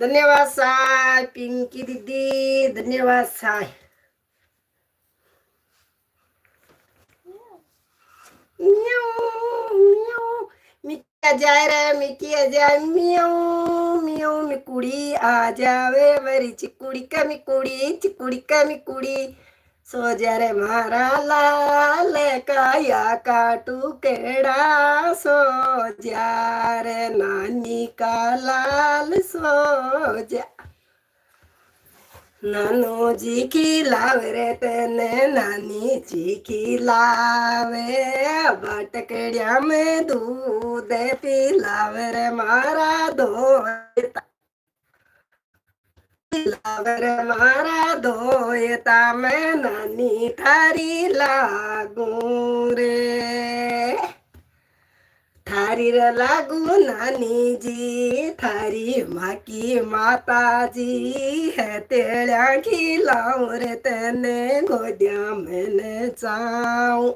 धन्यवाद साय पिंकी दीदी, धन्यवाद साय। म्याऊ म्याऊ मिकिया जाए रे मिकिया जाए म्याऊ म्याऊ मिकुड़ी आ जावे मेरी चिकुड़ी का मिकुड़ी सो जा रे मारा लाल काया काटू केड़ा सो जा रे नानी का लाल सो जा नानो जी की लावे रे तेने नानी जी की लावे बटकड़िया में दूध पिलावे रे मारा धोता पिलावे रे मारा धोता मैं नानी थारी लागू रे थारी रे लागू नानी जी थारी माँ की माता जी है तेरा खिलाऊं रे तेने गोदिया मैंने चाऊं